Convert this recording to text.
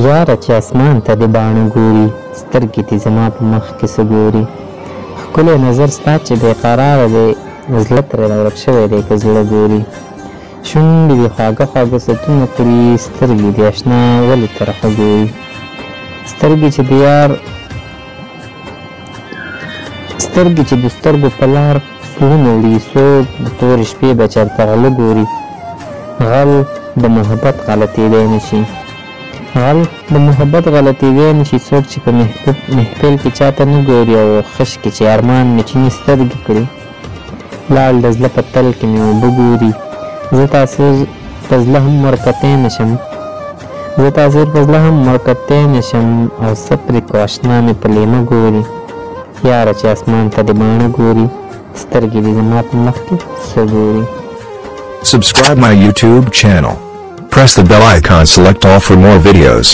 یاره چې اسمان ته دې باڼه ګوري سترګې دې زما په مخ کې څه ګوري ښکلی نظر ستا چې بې قراره دی زړه ترې راورک شوی دی که زړه ګوري شونډې دې خواږه خواږه ستونه کړي سترګې دې اشنا ولې طرفه ګوري سترګې چې د یار سترګې چې د سترګو په لار سرونه وړي څوک د تورې شپې به چېرته غله ګوري غل د محبت غلطېدی نه شي غل د محبت غلطېدی نه شي څوک چې په محفل کې چاته نه ګوري او خش کې چې ارمان مې چیني سترګې کړي لاړ د زړه په تل کې مې اوبه ګوري زه تاثیر په زړه هم ورکتی نه شم زه تاثیر په زړه هم ورکتی نه شم او څه پرې کو اشنا مې په لیمه ګوري یاره چې اسمان ته دې باڼه ګوري سترګې دې زما په مخ کې څه ګوري. Subscribe my YouTube channel. Press the bell icon, select all for more videos.